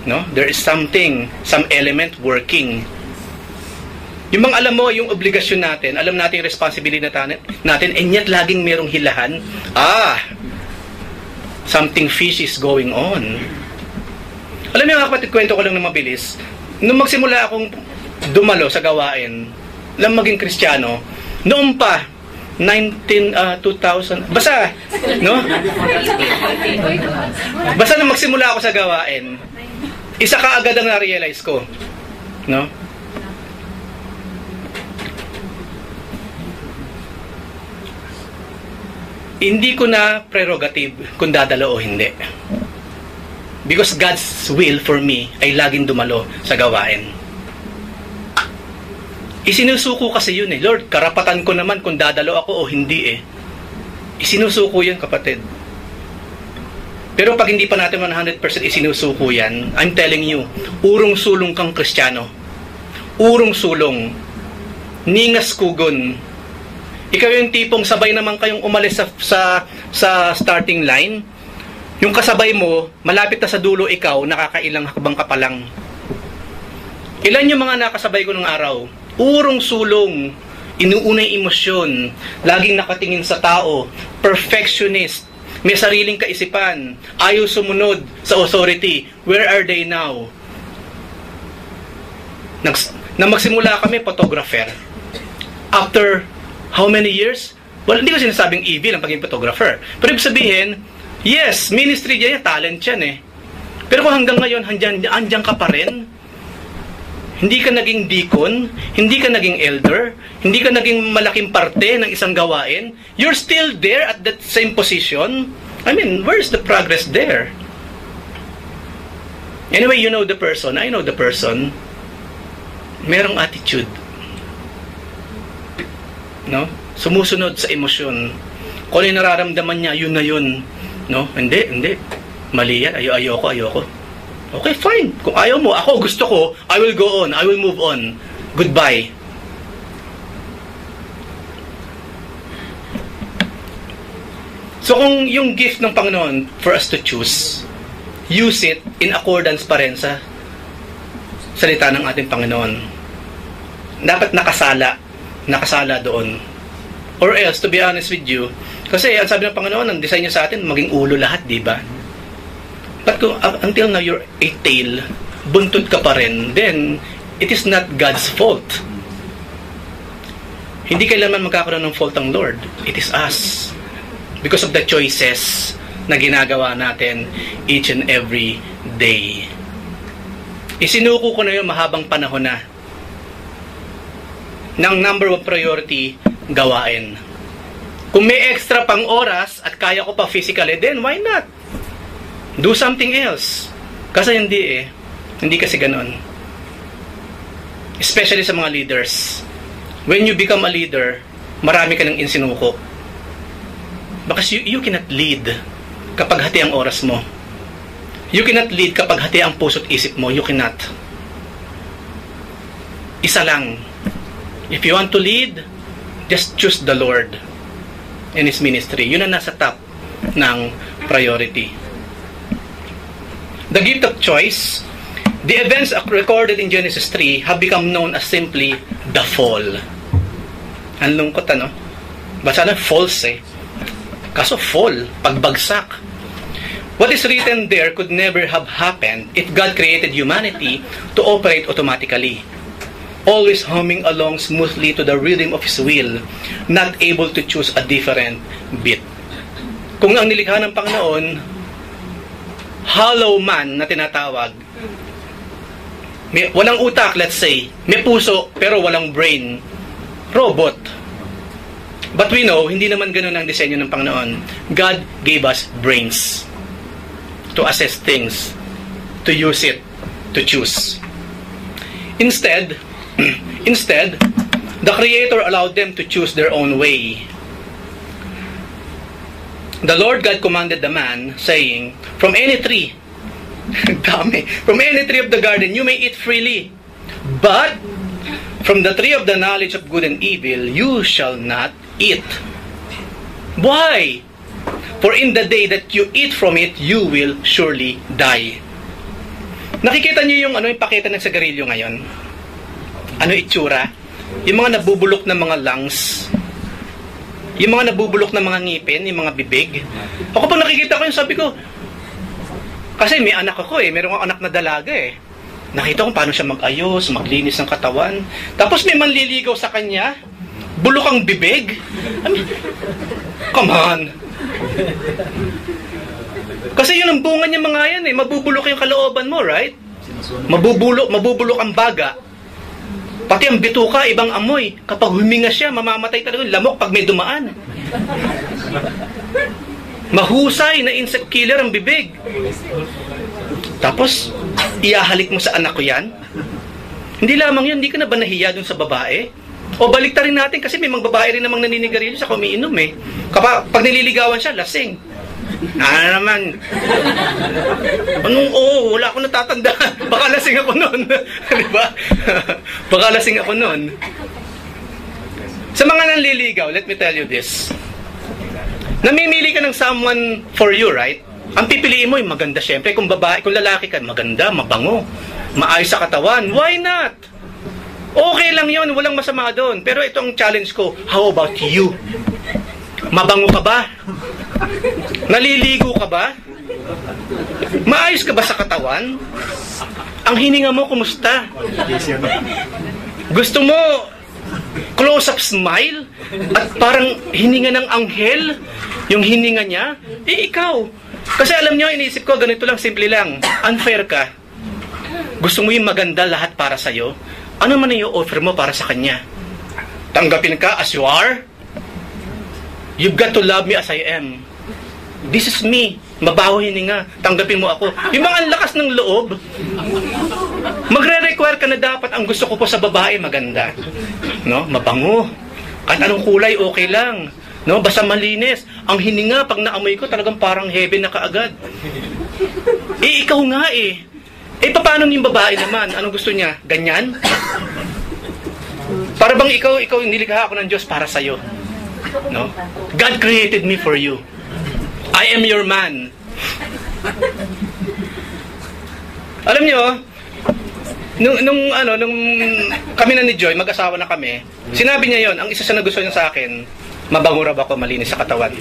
No? There is something, some element working. Yung bang alam mo, yung obligasyon natin, alam natin yung responsibility natin, and yet laging merong hilahan, something fishy is going on. Alam niyo mga kapatid, kwento ko lang na mabilis. Nung magsimula akong dumalo sa gawain, lang maging Kristiyano, noon pa, 2000, basta, no? Basta nung magsimula ako sa gawain, isa kaagad ang na-realize ko, no? Hindi ko na prerogative kung dadalo o hindi. Because God's will for me ay laging dumalo sa gawain. Isinusuko kasi yun eh. Lord, karapatan ko naman kung dadalo ako o hindi eh. Isinusuko yan, kapatid. Pero pag hindi pa natin 100% isinusuko yan, I'm telling you, urong-sulong kang Kristiyano. Urong-sulong. Ningas kugon. Ikaw yung tipong sabay naman kayong umalis sa starting line. Yung kasabay mo, malapit na sa dulo ikaw, nakakailang hakbang ka pa lang. Ilan yung mga nakasabay ko ng araw? Urong-sulong, inuunay emosyon, laging nakatingin sa tao, perfectionist, may sariling kaisipan, ayaw sumunod sa authority. Where are they now? Na magsimula kami, photographer. After how many years? Well, hindi ko sinasabing evil ang pagiging photographer. Pero ibig sabihin, yes, ministry yan, talent yan eh. Pero kung hanggang ngayon, andyan ka pa rin, hindi ka naging deacon, hindi ka naging elder, hindi ka naging malaking parte ng isang gawain, you're still there at that same position. I mean, where's the progress there? Anyway, you know the person, I know the person. Merong attitude. No? Sumusunod sa emosyon. Kung ano yung nararamdaman niya, yun na yun. No? Hindi. Mali yan. Ayoko. Okay, fine. Kung ayaw mo, ako gusto ko, I will go on. I will move on. Goodbye. So kung yung gift ng Panginoon for us to choose, use it in accordance pa rin sa salita ng ating Panginoon. Dapat nakasala doon. Or else, to be honest with you, kasi ang sabi ng Panginoon, ang design niya sa atin, maging ulo lahat, di ba? But kung until now you're a tail, buntot ka pa rin, then it is not God's fault. Hindi kailanman magkakaroon ng fault ang Lord. It is us. Because of the choices na ginagawa natin each and every day. Isinuko ko na yun mahabang panahon na. Ng number one priority, gawain. Kung may extra pang oras at kaya ko pa physically, then why not? Do something else. Kasi hindi eh. Hindi kasi ganon. Especially sa mga leaders. When you become a leader, marami ka ng insinuko. Because you cannot lead kapag hati ang oras mo. You cannot lead kapag hati ang puso't isip mo. You cannot. Isa lang. If you want to lead, just choose the Lord and His ministry. Yun ang nasa top ng priority. The gift of choice The events recorded in Genesis 3 have become known as simply the fall. Ang lungkot, ano? Basta na false eh. Kaso fall, pagbagsak. What is written there could never have happened if God created humanity to operate automatically, always humming along smoothly to the rhythm of His will, not able to choose a different beat. Kung ang nilikha ng Panginoon, hollow man na tinatawag, walang utak, let's say, may puso pero walang brain, robot. But we know, hindi naman ganun ang disenyo ng Panginoon. God gave us brains to assess things, to use it, to choose. Instead, the Creator allowed them to choose their own way. The Lord God commanded the man, saying, from any tree, from any tree of the garden, you may eat freely. But from the tree of the knowledge of good and evil, you shall not eat. Why? For in the day that you eat from it, you will surely die. Nakikita niyo yung yung paketa ng sigarilyo ngayon? Ano itsura? Yung mga nabubulok na mga lungs, yung mga nabubulok na mga ngipin, yung mga bibig. Ako pag nakikita ko yun, sabi ko, kasi may anak ako meron akong anak na dalaga Nakita ko paano siya mag-ayos, maglinis ng katawan. Tapos may manliligaw sa kanya, bulok ang bibig. I mean, come on. Kasi yun ang bunga niya mga yan mabubulok yung kalooban mo, right? Mabubulok ang baga. Pati ang bituka, ibang amoy. Kapag huminga siya, mamamatay talaga yung lamok pag may dumaan. Mahusay na insect killer ang bibig. Tapos, ihahalik mo sa anak ko yan? Hindi lamang yun, hindi ka na ba nahiya dun sa babae? O baliktarin natin kasi may mga babae rin namang naninigarilyo sa kumiinom Kapag nililigawan siya, lasing. Naman. Wala akong natatandaan. Baka lasing ako nun. Diba? Baka lasing ako nun. Sa mga nanliligaw, let me tell you this. Namimili ka ng someone for you, right? Ang pipiliin mo yung maganda syempre. Kung babae, kung lalaki ka, maganda, mabango, maayos sa katawan. Why not? Okay lang yun, walang masama doon. Pero ito ang challenge ko, how about you? Mabango ka ba? Naliligo ka ba? Maayos ka ba sa katawan? Ang hininga mo, kumusta? Gusto mo close-up smile? At parang hininga ng anghel? Yung hininga niya? Ikaw. Kasi alam nyo, iniisip ko, ganito lang, simple lang. Unfair ka. Gusto mo yung maganda lahat para sa'yo? Ano man yung offer mo para sa kanya? Tanggapin ka as you are? You've got to love me as I am. This is me. Mabaho hininga. Tanggapin mo ako. Yung mga lakas ng loob, magre-require ka na dapat ang gusto ko po sa babae maganda. No? Mabango. Kahit anong kulay, okay lang. No? Basta malinis. Ang hininga, pag naamoy ko, talagang parang heaven na kaagad. Ikaw nga paano yung babae naman? Anong gusto niya? Ganyan? Para bang ikaw nilikha ako ng Diyos para sa'yo. No? God created me for you. I am your man. Alam nyo, nung kami na ni Joy, mag-asawa na kami, sinabi niya yon, ang isa sa nagustuhan niya sa akin, mabango raw ako, malinis sa katawan.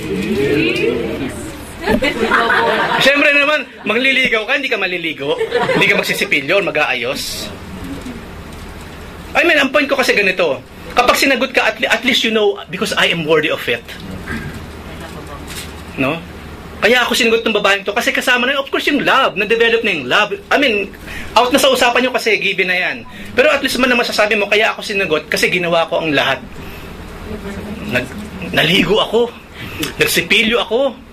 Siyempre naman, magliligaw ka, hindi ka maliligo, hindi ka magsisipilyo or mag-aayos. I mean, ang point ko kasi ganito, kapag sinagot ka, at least you know, because I am worthy of it. No? Kaya ako sinagot ng babaeng to kasi kasama na yun, of course, yung love, na-develop na yung love. I mean, out na sa usapan nyo kasi, given na yan. Pero at least man na masasabi mo, kaya ako sinagot kasi ginawa ko ang lahat. Naligo ako. Nagsipilyo ako.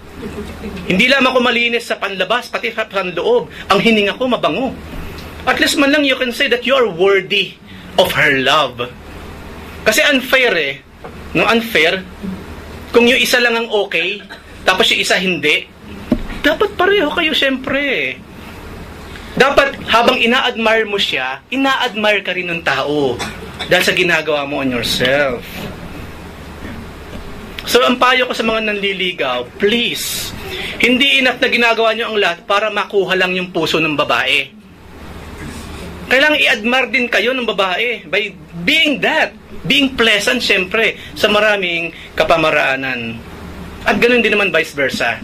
Hindi lamang ako malinis sa panlabas, pati sa panloob. Ang hininga ko, mabango. At least man lang you can say that you are worthy of her love. Kasi unfair No, unfair. Kung yung isa lang ang okay, tapos yung isa hindi, dapat pareho kayo syempre. Dapat habang ina-admire mo siya, ina-admire ka rin ng tao dahil sa ginagawa mo on yourself. So ang payo ko sa mga nanliligaw, please, hindi enough na ginagawa nyo ang lahat para makuha lang yung puso ng babae. Kailangan i-admire din kayo ng babae by being that. Being pleasant, syempre, sa maraming kapamaraanan. At ganoon din naman vice versa.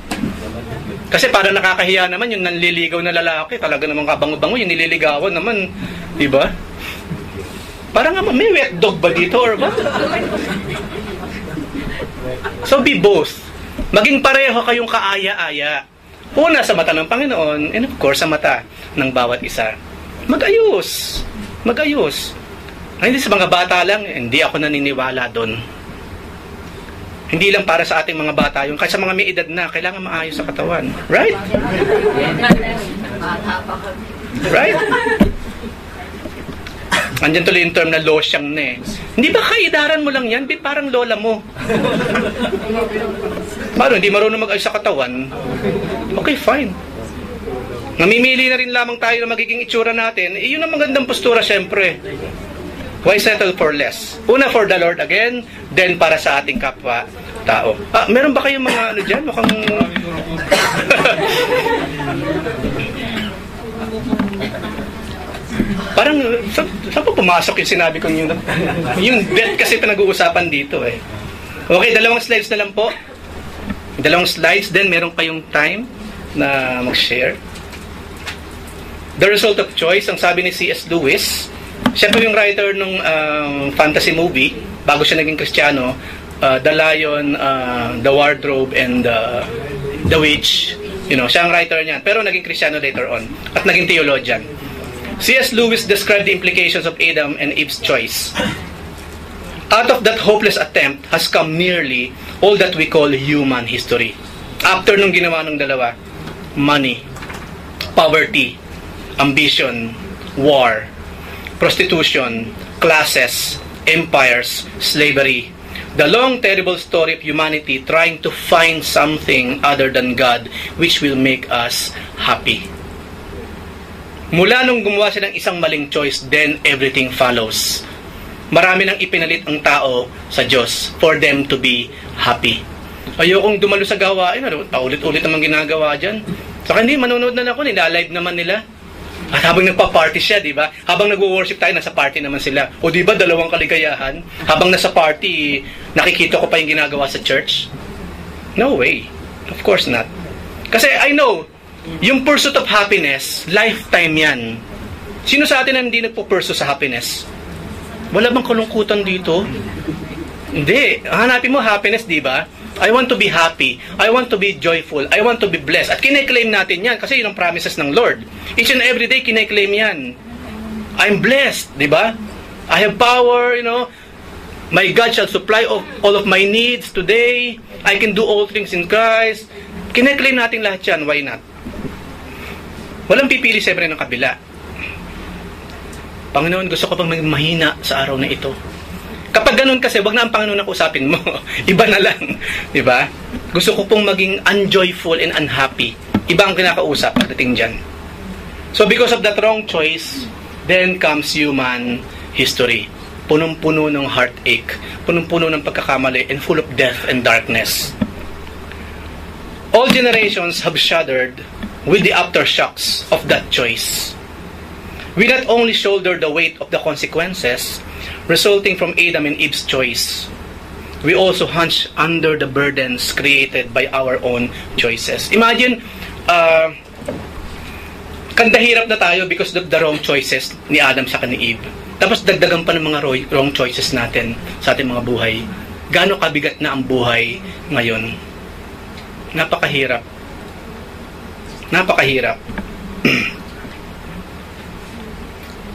Kasi para nakakahiya naman yung nanliligaw na lalaki, talaga namang kabango-bango, yung nililigawan naman, di ba? Parang nga, may wet dog ba dito or ba? So be both. Maging pareho kayong kaaya-aya. Una sa mata ng Panginoon, and of course sa mata ng bawat isa. Mag-ayos. Mag-ayos. Ay, hindi sa mga bata lang, hindi ako naniniwala doon. Hindi lang para sa ating mga bata yung, kasi sa mga may edad na, kailangan maayos sa katawan. Right? Right? Andyan tuloy yung term na losyang na eh. Hindi ba kaidaran mo lang yan? Parang lola mo. Paano? Hindi marunong mag-ayos sa katawan? Okay, fine. Namimili na rin lamang tayo na magiging itsura natin. Eh, yun ang magandang postura, syempre. Why settle for less? Una, for the Lord again, then para sa ating kapwa-tao. Meron ba kayong mga ano dyan? Mukhang... Parang, saan pa pumasok yung sinabi kong yun? Yung death kasi pinag-uusapan dito eh. Okay, 2 slides na lang po. 2 slides, then meron kayong time na mag-share. The Result of Choice, ang sabi ni C.S. Lewis, siya po yung writer ng fantasy movie, bago siya naging Kristiyano, The Lion, The Wardrobe, and The Witch. You know, siya ang writer niyan. Pero naging Kristiyano later on. At naging theologian. C.S. Lewis described the implications of Adam and Eve's choice. Out of that hopeless attempt has come nearly all that we call human history. After nung ginawa ng dalawa, money, poverty, ambition, war, prostitution, classes, empires, slavery, the long terrible story of humanity trying to find something other than God which will make us happy. Mula nung gumawa sila ng isang maling choice, then everything follows. Marami nang ipinalit ang tao sa Diyos for them to be happy. Ayokong dumalo sa gawain, paulit-ulit naman ginagawa dyan. Saka hindi, manonood na ako, nila-live naman nila. At habang nagpa-party siya, di ba? Habang nag-worship tayo, nasa party naman sila. O di ba, 2 kaligayahan? Habang nasa party, nakikita ko pa yung ginagawa sa church? No way. Of course not. Kasi I know, yung pursuit of happiness, lifetime yan. Sino sa atin ang hindi nagpo-pursue sa happiness? Wala bang kalungkutan dito? Hindi. Hanapin mo happiness, di ba? I want to be happy. I want to be joyful. I want to be blessed. At kine-claim natin yan kasi yun ang promises ng Lord. Each and every day, kine-claim yan. I'm blessed, di ba? I have power, you know. My God shall supply all of my needs today. I can do all things in Christ. Kine-claim natin lahat yan. Why not? Walang pipili siyempre ng kabila. Panginoon, gusto ko pang maging mahina sa araw na ito. Kapag ganun kasi, wag na ang Panginoon na usapin mo. Iba na lang. Diba? Gusto ko pong maging unjoyful and unhappy. Iba ang kinakausap pagdating dyan. So because of that wrong choice, then comes human history. Punong-puno ng heartache. Punong-puno ng pagkakamali and full of death and darkness. All generations have shuddered with the aftershocks of that choice. We not only shoulder the weight of the consequences resulting from Adam and Eve's choice, we also hunch under the burdens created by our own choices. Imagine, kandahirap na tayo because of the wrong choices ni Adam sa ni Eve. Tapos dagdagan pa ng mga wrong choices natin sa ating mga buhay. Gaano kabigat na ang buhay ngayon? Napakahirap. Napakahirap.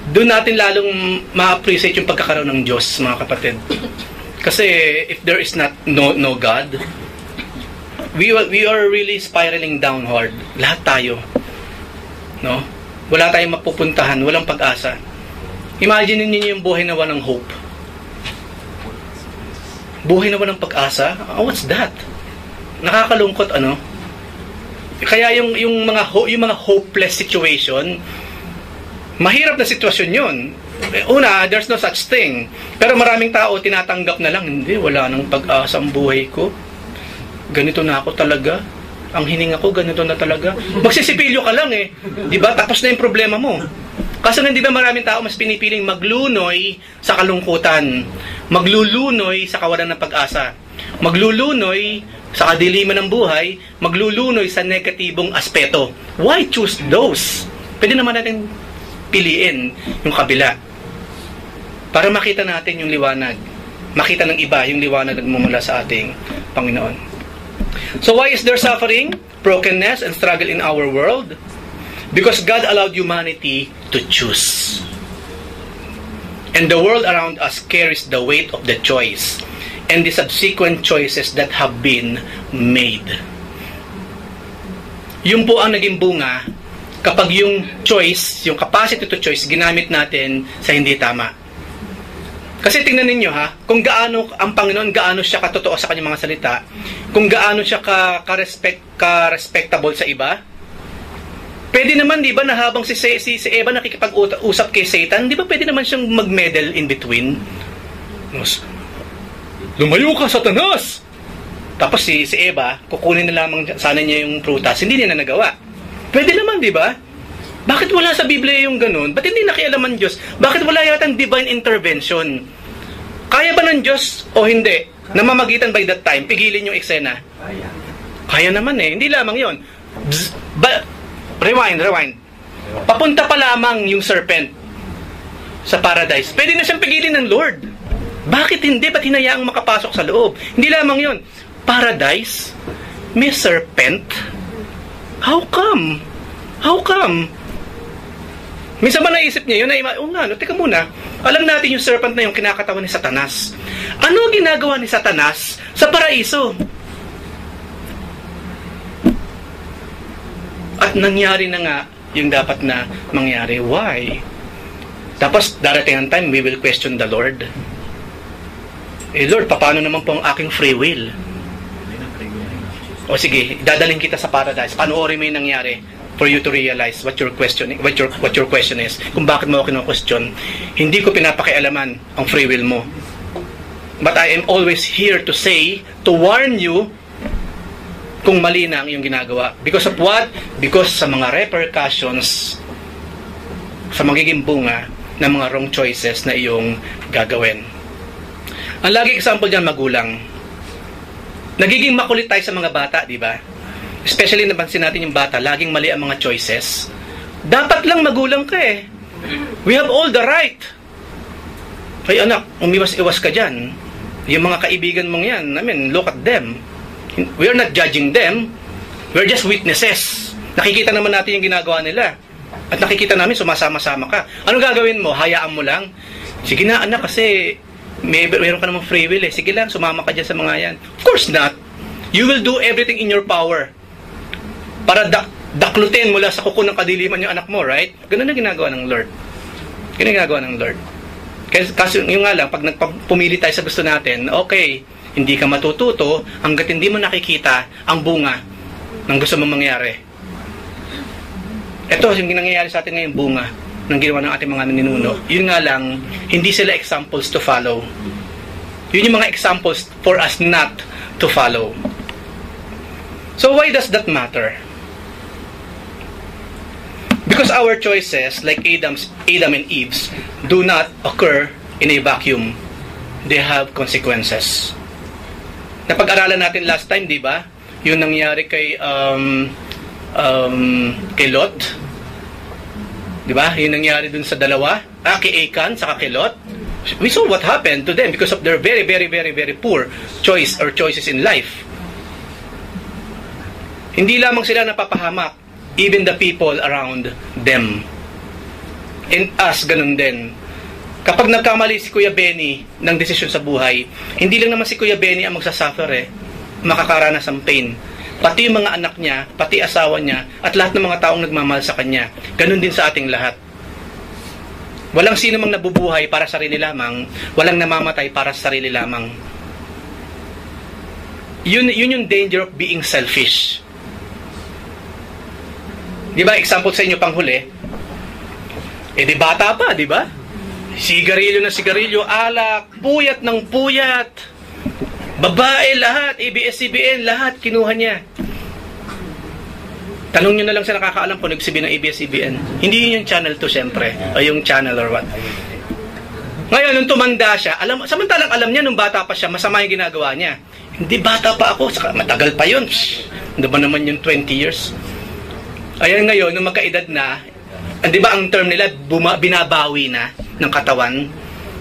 Doon natin lalong ma-appreciate yung pagkakaroon ng Diyos, mga kapatid. Kasi if there is no God, we are really spiraling downward. Lahat tayo. No? Wala tayong mapupuntahan, walang pag-asa. Imagine niyo yung buhay na walang hope. Buhay na walang pag-asa? What's that? Nakakalungkot, ano? Kaya yung mga hopeless situation, mahirap na sitwasyon yun. Una, there's no such thing. Pero maraming tao tinatanggap na lang, hindi, wala nang pag-asa ang buhay ko. Ganito na ako talaga. Ang hininga ko, ganito na talaga. Magsisipilyo ka lang eh. Diba? Tapos na yung problema mo. Kaso hindi ba maraming tao mas pinipiling maglunoy sa kalungkutan, maglulunoy sa kawalan ng pag-asa, maglulunoy sa kadiliman ng buhay, maglulunoy sa negatibong aspeto. Why choose those? Pwede naman natin piliin yung kabila para makita natin yung liwanag, makita ng iba yung liwanag na nagmumula sa ating Panginoon. So why is there suffering, brokenness, and struggle in our world? Because God allowed humanity to choose. And the world around us carries the weight of the choice and the subsequent choices that have been made. Yung po ang naging bunga kapag yung choice, yung capacity to choice, ginamit natin sa hindi tama. Kasi tingnan ninyo ha, kung gaano ang Panginoon, gaano siya katotoo sa kanyang mga salita, kung gaano siya ka-respectable sa iba. Pwede naman, di ba, na habang si Eva nakikipag-usap kay Satan, di ba pwede naman siyang mag-meddle in between? Lumayo ka, Satanas! Tapos si Eva, kukunin na lamang sana niya yung prutas, hindi niya na nagawa. Pwede naman, di ba? Bakit wala sa Biblia yung ganun? Ba't hindi nakialaman Diyos? Bakit wala yatang divine intervention? Kaya ba ng Diyos o hindi? Namamagitan by that time, pigilin yung eksena? Kaya naman eh, hindi lamang yon. Rewind. Papunta pa lamang yung serpent sa paradise. Pwede na siyang pigilin ng Lord. Bakit hindi? Ba't hinayaang makapasok sa loob? Hindi lamang yon. Paradise? May serpent? How come? Minsan ba naisip niya yun? Teka muna. Alam natin yung serpent na yung kinakatawan ni Satanas. Ano ginagawa ni Satanas sa paraiso? At nangyari na nga yung dapat na mangyari. Why? Tapos darating ang time, we will question the Lord. Lord, paano naman po ang aking free will? O sige, dadalhin kita sa paradise. Panoorin mo yung nangyari for you to realize what your question is. Kung bakit mo ako kino-question. Hindi ko pinapakialaman ang free will mo. But I am always here to say, to warn you, kung mali na ang iyong ginagawa. Because of what? Because sa mga repercussions, sa magiging bunga ng mga wrong choices na iyong gagawin. Ang lagi example dyan, magulang. Nagiging makulit tayo sa mga bata, di ba? Especially napansin natin yung bata, laging mali ang mga choices. Dapat lang magulang ka eh. We have all the right. Ay anak, umiwas-iwas ka dyan. Yung mga kaibigan mong yan, look at them. We are not judging them. We're just witnesses. Nakikita naman natin yung ginagawa nila. At nakikita namin sumasama-sama ka. Ano gagawin mo? Hayaan mo lang? Sige na anak, kasi meron ka namang free will eh. Sige lang, sumama ka dyan sa mga yan. Of course not. You will do everything in your power para daklutin mula sa kuko ng kadiliman yung anak mo, right? Ganun na ginagawa ng Lord. Ganun ginagawa ng Lord. Kasi yung nga lang, pag pumili tayo sa gusto natin, okay, hindi ka matututo hanggat hindi mo nakikita ang bunga ng gusto mong mangyari. Ito, yung nangyayari sa atin ngayon, bunga ng ginawa ng ating mga ninuno. Yun nga lang, hindi sila examples to follow. Yun yung mga examples for us not to follow. So why does that matter? Because our choices, like Adam and Eve's, do not occur in a vacuum. They have consequences. Napag-aralan natin last time, di ba? Yung nangyari kay Lot. Di ba? Yung nangyari dun sa dalawa. Kay Achan, saka kay Lot. We saw what happened to them because of their very, very, very, very poor choices in life. Hindi lamang sila napapahamak, even the people around them. And us, ganun din. Kapag nagkamali si Kuya Benny ng desisyon sa buhay, hindi lang naman si Kuya Benny ang magsasuffer makakaranas ng pain. Pati yung mga anak niya, pati asawa niya, at lahat ng mga taong nagmamahal sa kanya. Ganun din sa ating lahat. Walang sino mang nabubuhay para sa sarili lamang, walang namamatay para sa sarili lamang. Yun yung danger of being selfish. Di ba, example sa inyo panghuli, di bata pa, di ba? Sigarilyo na sigarilyo, alak, puyat ng puyat, babae lahat, ABS-CBN, lahat kinuha niya. Tanong nyo na lang sa nakakaalam kung nagsabi ng ABS-CBN. Hindi yun yung channel 2, syempre. O yung channel or what. Ngayon, nung tumanda siya, samantalang alam niya, nung bata pa siya, masama yung ginagawa niya. Hindi, bata pa ako. Saka, matagal pa yun. Hindi ba naman yung 20 years? Ayan ngayon, nung magkaedad na, di ba ang term nila, binabawi na ng katawan,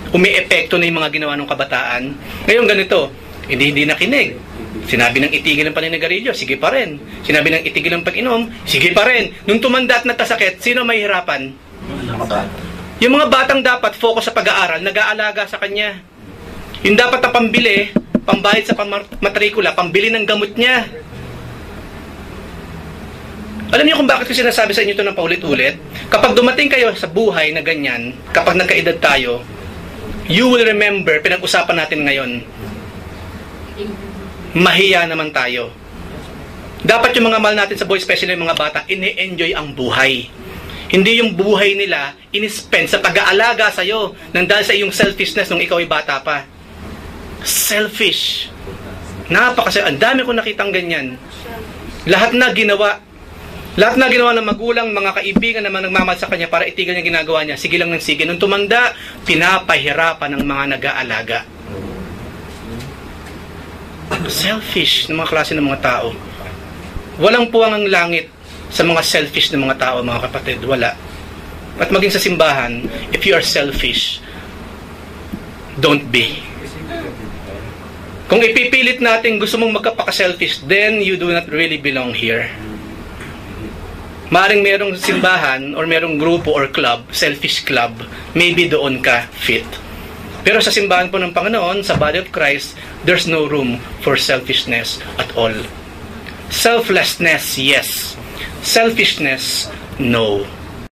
umi-epekto na yung mga ginawa ng kabataan. Ngayon ganito, hindi nakinig. Sinabi ng itigil ng paninigarilyo, sige pa rin. Sinabi ng itigil ng pag-inom, sige pa rin. Nung tumanda at nagkasakit, sino may hirapan? Yung mga batang dapat focus sa pag-aaral, nag-aalaga sa kanya. Yung dapat na pambili, pambayad sa matrikula, pambili ng gamot niya. Alam niyo kung bakit ko sinasabi sa inyo ito ng paulit-ulit? Kapag dumating kayo sa buhay na ganyan, kapag nagkaedad tayo, you will remember, pinag-usapan natin ngayon, mahiya naman tayo. Dapat yung mga mahal natin sa buhay, especially yung mga bata, ini-enjoy ang buhay. Hindi yung buhay nila in-spend sa pag-aalaga sa'yo nang dahil sa iyong selfishness nung ikaw ay bata pa. Selfish. Ang dami ko nakitang ganyan. Lahat na ginawa ng magulang, mga kaibigan naman nagmamahal sa kanya para itigil niya ginagawa niya. Sige lang ng sige. Nung tumanda, pinapahirapan ng mga nag-aalaga. Selfish ng mga klase ng mga tao. Walang puwang ang langit sa mga selfish ng mga tao, mga kapatid. Wala. At maging sa simbahan, if you are selfish, don't be. Kung ipipilit natin gusto mong magkapaka-selfish, then you do not really belong here. Maring merong simbahan or merong grupo or club, selfish club, maybe doon ka fit. Pero sa simbahan po ng Panginoon, sa body of Christ, there's no room for selfishness at all. Selflessness, yes. Selfishness, no.